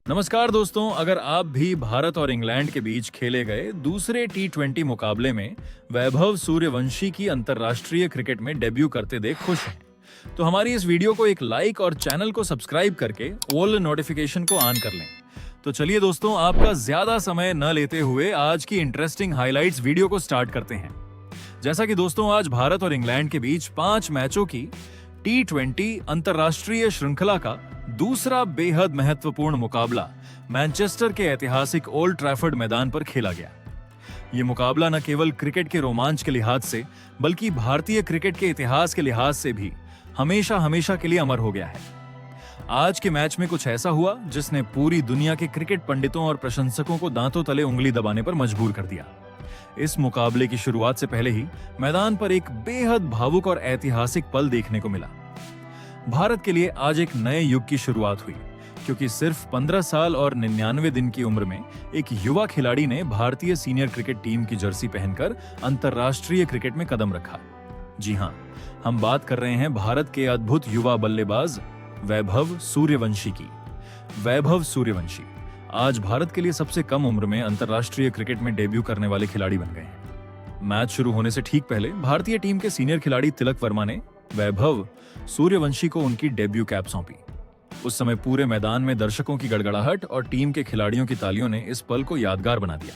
नमस्कार दोस्तों, अगर आप भी भारत और इंग्लैंड के बीच खेले गए दूसरे T20 मुकाबले में वैभव सूर्यवंशी की अंतर्राष्ट्रीय क्रिकेट में डेब्यू करते देख खुश हैं, तो हमारी इस वीडियो को एक लाइक और चैनल को सब्सक्राइब करके ऑल नोटिफिकेशन को ऑन कर लें। तो चलिए दोस्तों, आपका ज्यादा समय न लेते हुए आज की इंटरेस्टिंग हाइलाइट्स वीडियो को स्टार्ट करते हैं। जैसा कि दोस्तों, आज भारत और इंग्लैंड के बीच 5 मैचों की T20 अंतर्राष्ट्रीय श्रृंखला का दूसरा बेहद महत्वपूर्ण मुकाबला मैनचेस्टर के ऐतिहासिक ओल्ड ट्रैफर्ड मैदान पर खेला गया। ये मुकाबला न केवल क्रिकेट के रोमांच के लिहाज से बल्कि भारतीय क्रिकेट के इतिहास के लिहाज से भी हमेशा हमेशा के लिए अमर हो गया है। आज के मैच में कुछ ऐसा हुआ जिसने पूरी दुनिया के क्रिकेट पंडितों और प्रशंसकों को दांतों तले उंगली दबाने पर मजबूर कर दिया। इस मुकाबले की शुरुआत से पहले ही मैदान पर एक बेहद भावुक और ऐतिहासिक पल देखने को मिला। भारत के लिए आज एक नए युग की शुरुआत हुई, क्योंकि सिर्फ 15 साल और 99 दिन की उम्र में एक युवा खिलाड़ी ने भारतीय सीनियर क्रिकेट टीम की जर्सी पहनकर अंतर्राष्ट्रीय क्रिकेट में कदम रखा। जी हां, हम बात कर रहे हैं भारत के अद्भुत युवा बल्लेबाज वैभव सूर्यवंशी की। वैभव सूर्यवंशी आज भारत के लिए सबसे कम उम्र में अंतर्राष्ट्रीय क्रिकेट में डेब्यू करने वाले खिलाड़ी बन गए हैं। मैच शुरू होने से ठीक पहले भारतीय टीम के सीनियर खिलाड़ी तिलक वर्मा ने वैभव सूर्यवंशी को उनकी डेब्यू कैप सौंपी। उस समय पूरे मैदान में दर्शकों की गड़गड़ाहट और टीम के खिलाड़ियों की तालियों ने इस पल को यादगार बना दिया।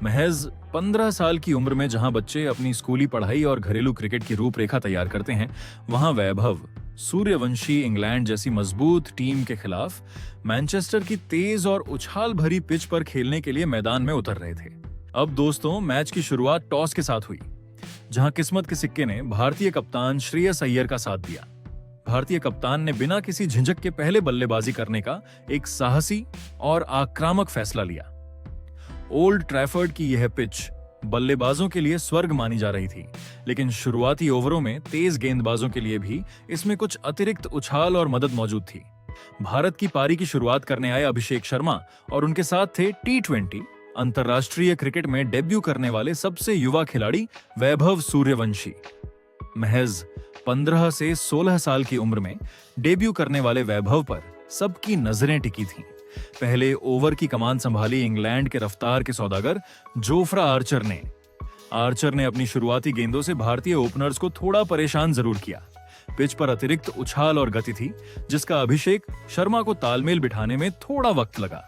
महज 15 साल की उम्र में जहां बच्चे अपनी स्कूली पढ़ाई और घरेलू क्रिकेट की रूपरेखा तैयार करते हैं, वहां वैभव सूर्यवंशी इंग्लैंड जैसी मजबूत टीम के खिलाफ मैनचेस्टर की तेज और उछाल भरी पिच पर खेलने के लिए मैदान में उतर रहे थे। अब दोस्तों, मैच की शुरुआत टॉस के साथ हुई, जहां किस्मत के सिक्के ने भारतीय कप्तान श्रेयस अय्यर का साथ दिया। भारतीय कप्तान ने बिना किसी झिझक के पहले बल्लेबाजी करने का एक साहसी और आक्रामक फैसला लिया। ओल्ड ट्रैफर्ड की यह पिच बल्लेबाजों के लिए स्वर्ग मानी जा रही थी, लेकिन शुरुआती ओवरों में तेज गेंदबाजों के लिए भी इसमें कुछ अतिरिक्त उछाल और मदद मौजूद थी। भारत की पारी की शुरुआत करने आए अभिषेक शर्मा और उनके साथ थे T20 अंतर्राष्ट्रीय क्रिकेट में डेब्यू करने वाले सबसे युवा खिलाड़ी वैभव सूर्यवंशी। महज 15 से 16 साल की उम्र में डेब्यू करने वाले वैभव पर सबकी नजरें टिकी थीं। पहले ओवर की कमान संभाली इंग्लैंड के रफ्तार के सौदागर जोफ्रा आर्चर ने अपनी शुरुआती गेंदों से भारतीय ओपनर्स को थोड़ा परेशान जरूर किया। पिच पर अतिरिक्त उछाल और गति थी, जिसका अभिषेक शर्मा को तालमेल बिठाने में थोड़ा वक्त लगा।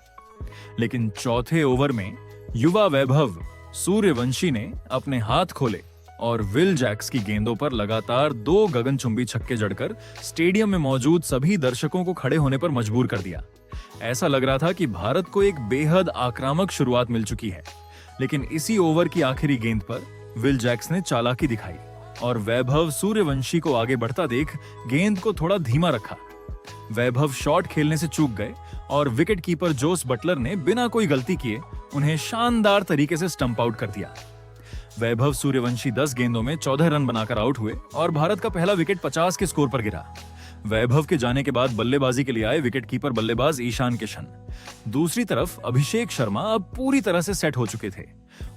लेकिन चौथे ओवर में युवा वैभव सूर्यवंशी ने अपने हाथ खोले और विल जैक्स की गेंदों पर लगातार 2 गगनचुंबी छक्के जड़कर स्टेडियम में मौजूद सभी दर्शकों को खड़े होने पर मजबूर कर दिया। ऐसा लग रहा था कि भारत को एक बेहद आक्रामक शुरुआत मिल चुकी है, लेकिन इसी ओवर की आखिरी गेंद पर विल जैक्स ने चालाकी दिखाई और वैभव सूर्यवंशी को आगे बढ़ता देख गेंद को थोड़ा धीमा रखा। वैभव शॉट खेलने से चूक गए और विकेट कीपर जोस बटलर ने बिना कोई गलती किए उन्हें शानदार तरीके से स्टंप आउट कर दिया। वैभव सूर्यवंशी 10 गेंदों में 14 रन बनाकर आउट हुए और भारत का पहला विकेट 50 के स्कोर पर गिरा। वैभव के जाने के बाद बल्लेबाजी के लिए आए विकेट कीपर बल्लेबाज ईशान किशन। दूसरी तरफ अभिषेक शर्मा अब पूरी तरह से सेट हो चुके थे।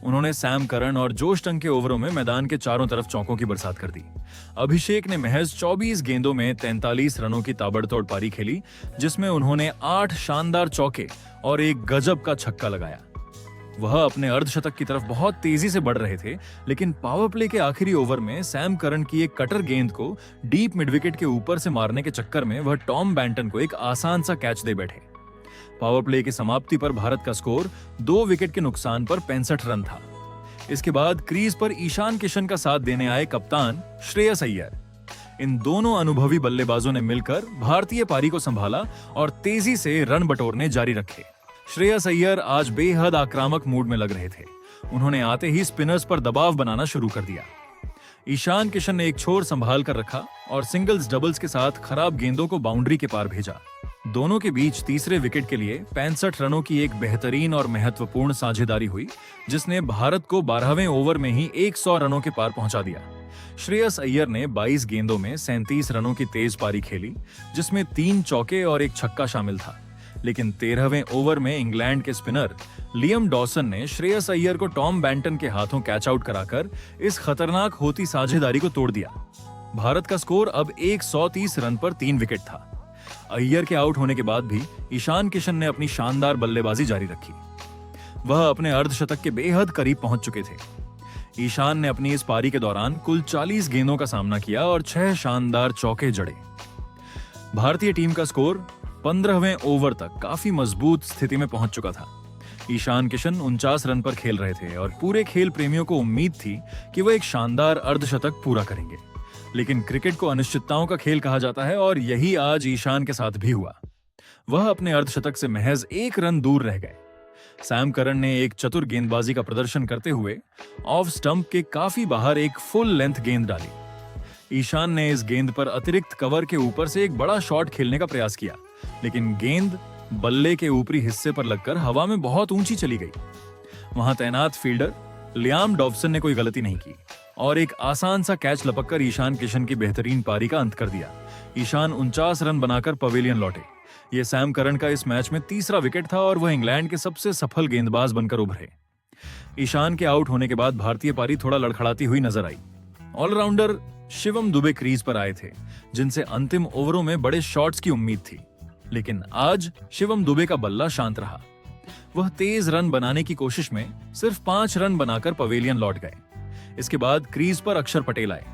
उन्होंने सैम करन और जोश टंग के ओवरों में मैदान के चारों तरफ चौकों की बरसात कर दी। अभिषेक ने महज 24 गेंदों में 43 रनों की ताबड़तोड़ पारी खेली, जिसमें उन्होंने 8 शानदार चौके और एक गजब का छक्का लगाया। वह अपने अर्धशतक की तरफ बहुत तेजी से बढ़ रहे थे, लेकिन पावर प्ले के आखिरी ओवर में सैम करन की एक कटर गेंद को डीप मिड विकेट के ऊपर से मारने के चक्कर में वह टॉम बैंटन को एक आसान सा कैच दे बैठे। पावर प्ले की समाप्ति पर भारत का स्कोर 2 विकेट के नुकसान पर 65 रन था। इसके बाद क्रीज पर ईशान किशन का साथ देने आए कप्तान श्रेयस अय्यर। इन दोनों अनुभवी बल्लेबाजों ने मिलकर भारतीय पारी को संभाला और तेजी से रन बटोरने जारी रखे। श्रेयस अय्यर आज बेहद आक्रामक मूड में लग रहे थे। उन्होंने आते ही स्पिनर्स पर दबाव बनाना शुरू कर दिया। ईशान किशन ने एक छोर संभाल कर रखा और सिंगल्स डबल्स के साथ खराब गेंदों को बाउंड्री के पार भेजा। दोनों के बीच तीसरे विकेट के लिए 65 रनों की एक बेहतरीन और महत्वपूर्ण साझेदारी हुई, जिसने भारत को 12वें ओवर में ही 100 रनों के पार पहुंचा दिया। श्रेयस अय्यर ने 22 गेंदों में 37 रनों की तेज पारी खेली, जिसमें 3 चौके और एक छक्का शामिल था। लेकिन 13वें ओवर में इंग्लैंड के स्पिनर लियम डॉसन ने श्रेयस अय्यर को टॉम बैंटन के हाथों कैच आउट कराकर इस खतरनाक होती साझेदारी को तोड़ दिया। भारत का स्कोर अब 130 रन पर 3 विकेट था। अय्यर के आउट होने के बाद भी ईशान किशन ने अपनी शानदार बल्लेबाजी जारी रखी। वह अपने अर्धशतक के बेहद करीब पहुंच चुके थे। ईशान ने अपनी इस पारी के दौरान कुल 40 गेंदों का सामना किया और 6 शानदार चौके जड़े। भारतीय टीम का स्कोर 15वें ओवर तक काफी मजबूत स्थिति में पहुंच चुका था। ईशान किशन 49 रन पर खेल रहे थे और पूरे खेल प्रेमियों को उम्मीद थी कि वह एक शानदार अर्धशतक पूरा करेंगे। लेकिन क्रिकेट को अनिश्चितताओं का खेल कहा जाता है और यही आज ईशान के साथ भी हुआ। वह अपने अर्धशतक से महज 1 रन दूर रह गए। सैम करन ने एक चतुर गेंदबाजी का प्रदर्शन करते हुए ऑफ स्टंप के काफी बाहर एक फुल लेंथ गेंद डाली। ईशान ने इस गेंद पर अतिरिक्त कवर के ऊपर से एक बड़ा शॉट खेलने का प्रयास किया, लेकिन गेंद बल्ले के ऊपरी हिस्से पर लगकर हवा में बहुत ऊंची चली गई। वहां तैनात फील्डर लियाम डॉबसन ने कोई गलती नहीं की और एक आसान सा कैच लपककर ईशान किशन की बेहतरीन पारी का अंत कर दिया। ईशान 49 रन बनाकर पवेलियन लौटे। यह सैम करन का इस मैच में तीसरा विकेट था और वह इंग्लैंड के सबसे सफल गेंदबाज बनकर उभरे। ईशान के आउट होने के बाद भारतीय पारी थोड़ा लड़खड़ाती हुई नजर आई। ऑलराउंडर शिवम दुबे क्रीज पर आए थे, जिनसे अंतिम ओवरों में बड़े शॉट्स की उम्मीद थी। लेकिन आज शिवम दुबे का बल्ला शांत रहा। वह तेज रन बनाने की कोशिश में सिर्फ 5 रन बनाकर पवेलियन लौट गए। इसके बाद क्रीज पर अक्षर पटेल आए।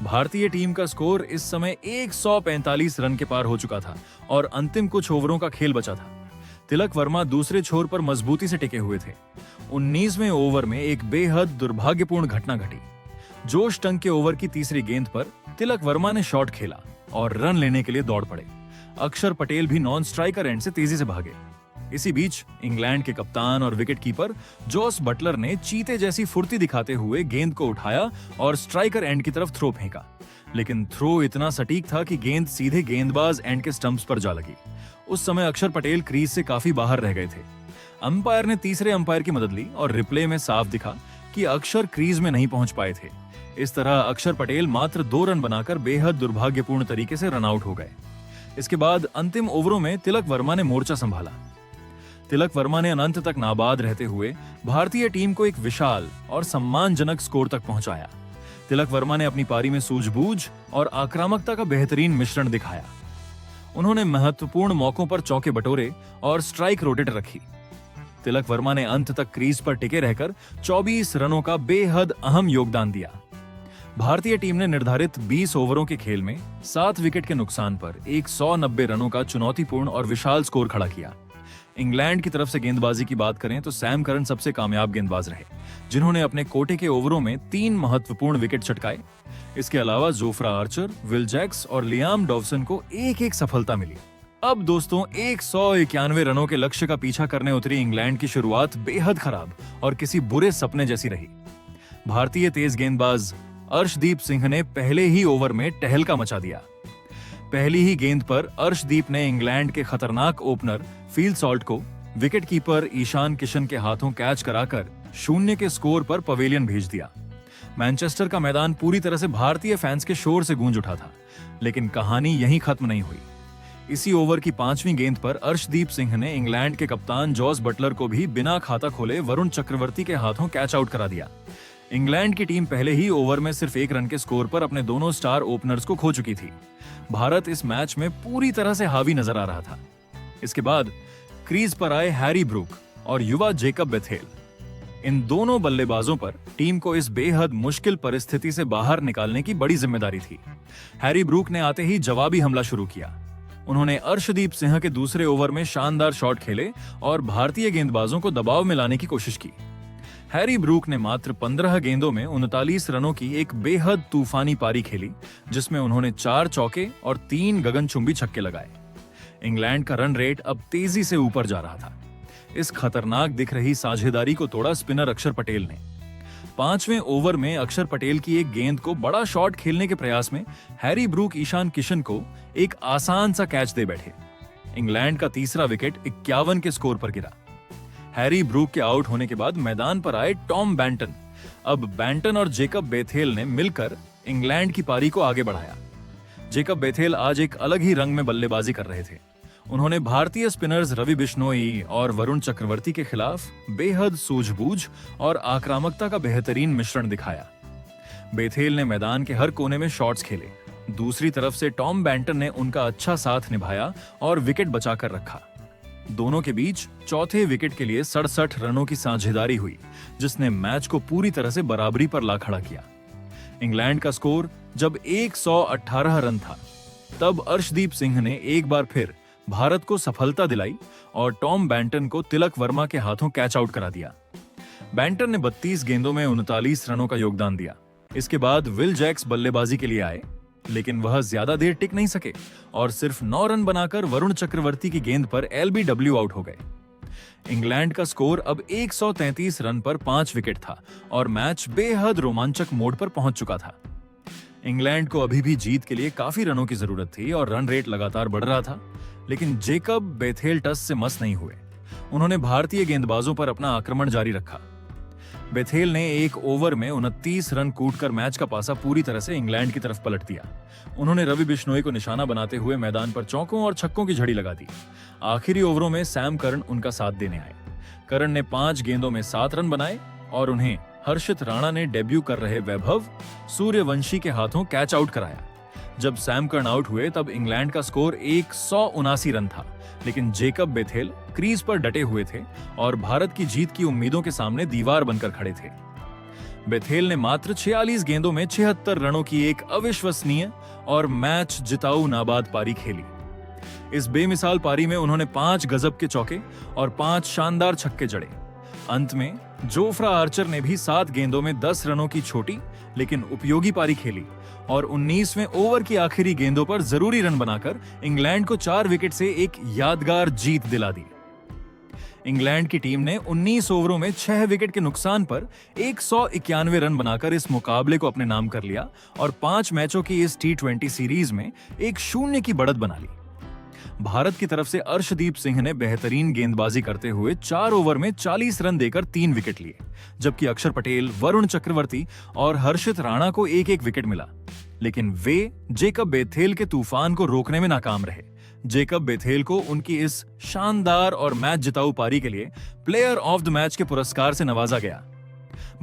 भारतीय टीम का स्कोर इस समय 145 रन के पार हो चुका था और अंतिम कुछ ओवरों का खेल बचा था। तिलक वर्मा दूसरे छोर पर मजबूती से टिके हुए थे। 19वें ओवर में एक बेहद दुर्भाग्यपूर्ण घटना घटी। जोश टंग के ओवर की तीसरी गेंद पर तिलक वर्मा ने शॉट खेला और रन लेने के लिए दौड़ पड़े। अक्षर पटेल भी नॉन स्ट्राइकर एंड से तेजी से भागे। इसी बीच इंग्लैंड के कप्तान और विकेटकीपर जॉस बटलर ने चीते जैसी फुर्ती दिखाते हुए गेंद को उठाया और स्ट्राइकर एंड की तरफ थ्रो फेंका। लेकिन थ्रो इतना सटीक था कि गेंद सीधे गेंदबाज एंड के स्टंप्स पर जा लगी। उस समय अक्षर पटेल क्रीज से काफी बाहर रह गए थे। अंपायर ने तीसरे अंपायर की मदद ली और रिप्ले में साफ दिखा कि अक्षर क्रीज में नहीं पहुंच पाए थे। इस तरह अक्षर पटेल मात्र 2 रन बनाकर बेहद दुर्भाग्यपूर्ण तरीके से रन आउट हो गए। इसके बाद अंतिम ओवरों में तिलक वर्मा ने मोर्चा संभाला। तिलक वर्मा ने अनंत तक नाबाद रहते हुए भारतीय टीम को एक विशाल और सम्मानजनक स्कोर तक पहुंचाया। तिलक वर्मा ने अपनी पारी में सूझबूझ और आक्रामकता का बेहतरीन मिश्रण दिखाया। उन्होंने महत्वपूर्ण मौकों पर चौके बटोरे और स्ट्राइक रोटेट रखी। तिलक वर्मा ने अंत तक क्रीज पर टिके रहकर 24 रनों का बेहद अहम योगदान दिया। भारतीय टीम ने निर्धारित 20 ओवरों के खेल में 7 विकेट के नुकसान पर 190 रनों का चुनौतीपूर्ण और विशाल स्कोर खड़ा किया। इंग्लैंड की तरफ से गेंदबाजी की बात करें तो सैम करन सबसे कामयाब गेंदबाज रहे, जिन्होंने अपने कोटे के ओवरों में 3 महत्वपूर्ण विकेट चटकाए। इसके अलावा जोफ्रा आर्चर, विल जैक्स और लियाम डॉबसन को एक-एक सफलता मिली। अब दोस्तों 191 रनों के लक्ष्य का पीछा करने उतरी इंग्लैंड की शुरुआत बेहद खराब और किसी बुरे सपने जैसी रही। भारतीय तेज गेंदबाज अर्शदीप सिंह ने पहले ही ओवर में टहलका मचा दिया। पहली ही गेंद पर अर्शदीप ने इंग्लैंड के खतरनाक ओपनर फील सॉल्ट को विकेटकीपर ईशान किशन के हाथों कैच कराकर 0 के स्कोर पर पवेलियन भेज दिया। मैनचेस्टर का मैदान पूरी तरह से भारतीय फैंस के शोर से गूंज उठा था, लेकिन कहानी यहीं खत्म नहीं हुई। इसी ओवर की 5वीं गेंद पर अर्शदीप सिंह ने इंग्लैंड के कप्तान जॉस बटलर को भी बिना खाता खोले वरुण चक्रवर्ती के हाथों कैच आउट करा दिया। इंग्लैंड की टीम पहले ही ओवर में सिर्फ 1 रन के स्कोर पर अपने दोनों स्टार ओपनर्स को खो चुकी थी। भारत इस मैच में पूरी तरह से हावी नजर आ रहा था। इसके बाद क्रीज पर आए हैरी ब्रूक और युवा जेकब बेथेल। इन दोनों बल्लेबाजों पर टीम को इस बेहद मुश्किल परिस्थिति से बाहर निकालने की बड़ी जिम्मेदारी थी। हैरी ब्रूक ने आते ही जवाबी हमला शुरू किया। उन्होंने अर्शदीप सिंह के दूसरे ओवर में शानदार शॉट खेले और भारतीय गेंदबाजों को दबाव में लाने की कोशिश की। हैरी ब्रूक ने मात्र 15 गेंदों में 39 रनों की एक बेहद तूफानी पारी खेली, जिसमें उन्होंने 4 चौके और 3 गगनचुंबी छक्के लगाए। इंग्लैंड का रन रेट अब तेजी से ऊपर जा रहा था। इस खतरनाक दिख रही साझेदारी को तोड़ा स्पिनर अक्षर पटेल ने। 5वें ओवर में अक्षर पटेल की एक गेंद को बड़ा शॉट खेलने के प्रयास में हैरी ब्रूक ईशान किशन को एक आसान सा कैच दे बैठे। इंग्लैंड का तीसरा विकेट 51 के स्कोर पर गिरा। हैरी ब्रूक के आउट होने के बाद मैदान पर आए टॉम बैंटन। अब बैंटन और जेकब बेथेल ने मिलकर इंग्लैंड की पारी को आगे बढ़ाया। जेकब बेथेल आज एक अलग ही रंग में बल्लेबाजी कर रहे थे। उन्होंने भारतीय स्पिनर्स रवि बिश्नोई और वरुण चक्रवर्ती के खिलाफ बेहद सूझबूझ और आक्रामकता का बेहतरीन मिश्रण दिखाया। बेथेल ने मैदान के हर कोने में शॉट्स खेले, दूसरी तरफ से टॉम बैंटन ने उनका अच्छा साथ निभाया और विकेट बचाकर रखा। दोनों के बीच चौथे विकेट के लिए 67 रनों की साझेदारी हुई, जिसने मैच को पूरी तरह से बराबरी पर ला खड़ा किया। इंग्लैंड का स्कोर जब 118 रन था, तब अर्शदीप सिंह ने एक बार फिर भारत को सफलता दिलाई और टॉम बैंटन को तिलक वर्मा के हाथों कैच आउट करा दिया। बैंटन ने 32 गेंदों में 39 रनों का योगदान दिया। इसके बाद विल जैक्स बल्लेबाजी के लिए आए, लेकिन वह ज्यादा देर टिक नहीं सके और सिर्फ 9 रन बनाकर वरुण चक्रवर्ती की गेंद पर एलबीडब्ल्यू आउट हो गए। इंग्लैंड का स्कोर अब 133 रन पर 5 विकेट था और मैच बेहद रोमांचक मोड पर पहुंच चुका था। इंग्लैंड को अभी भी जीत के लिए काफी रनों की जरूरत थी और रन रेट लगातार बढ़ रहा था, लेकिन जेकब बेथेल टस से मस नहीं हुए। उन्होंने भारतीय गेंदबाजों पर अपना आक्रमण जारी रखा। बेथेल ने एक ओवर में 29 रन कूटकर मैच का पासा पूरी तरह से इंग्लैंड की तरफ पलट दिया। उन्होंने रवि बिश्नोई को निशाना बनाते हुए मैदान पर चौकों और छक्कों की झड़ी लगा दी। आखिरी ओवरों में सैम करन उनका साथ देने आए। करन ने 5 गेंदों में 7 रन बनाए और उन्हें हर्षित राणा ने डेब्यू कर रहे वैभव सूर्यवंशी के हाथों कैच आउट कराया। जब सैम करन आउट हुए तब इंग्लैंड का स्कोर 179 रन था, लेकिन जेकब बेथेल क्रीज पर डटे हुए थे और भारत की जीत की उम्मीदों के सामने दीवार बनकर खड़े थे। बेथेल ने मात्र 46 गेंदों में 76 रनों की एक अविश्वसनीय और मैच जिताऊ नाबाद पारी खेली। इस बेमिसाल पारी में उन्होंने 5 गजब के चौके और 5 शानदार छक्के जड़े। अंत में जोफ्रा आर्चर ने भी 7 गेंदों में 10 रनों की छोटी लेकिन उपयोगी पारी खेली और 19वें ओवर की आखिरी गेंदों पर जरूरी रन बनाकर इंग्लैंड को 4 विकेट से एक यादगार जीत दिला दी। इंग्लैंड की टीम ने 19 ओवरों में 6 विकेट के नुकसान पर 191 रन बनाकर इस मुकाबले को अपने नाम कर लिया और 5 मैचों की इस T20 सीरीज में 1-0 की बढ़त बना ली। भारत की तरफ से अर्शदीप सिंह ने बेहतरीन गेंदबाजी करते हुए 4 ओवर में 40 रन देकर 3 विकेट लिए, जबकि अक्षर पटेल, वरुण चक्रवर्ती और हर्षित राणा को एक एक विकेट मिला, लेकिन वे जेकब बेथेल के तूफान को रोकने में नाकाम रहे। जेकब बेथेल को उनकी इस शानदार और मैच जिताऊ पारी के लिए प्लेयर ऑफ द मैच के पुरस्कार से नवाजा गया।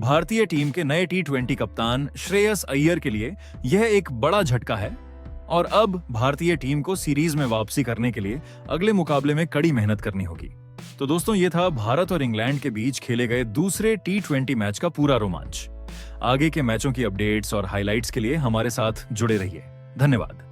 भारतीय टीम के नए T20 कप्तान श्रेयस अय्यर के लिए यह एक बड़ा झटका है और अब भारतीय टीम को सीरीज में वापसी करने के लिए अगले मुकाबले में कड़ी मेहनत करनी होगी। तो दोस्तों, ये था भारत और इंग्लैंड के बीच खेले गए दूसरे T20 मैच का पूरा रोमांच। आगे के मैचों की अपडेट्स और हाइलाइट्स के लिए हमारे साथ जुड़े रहिए। धन्यवाद।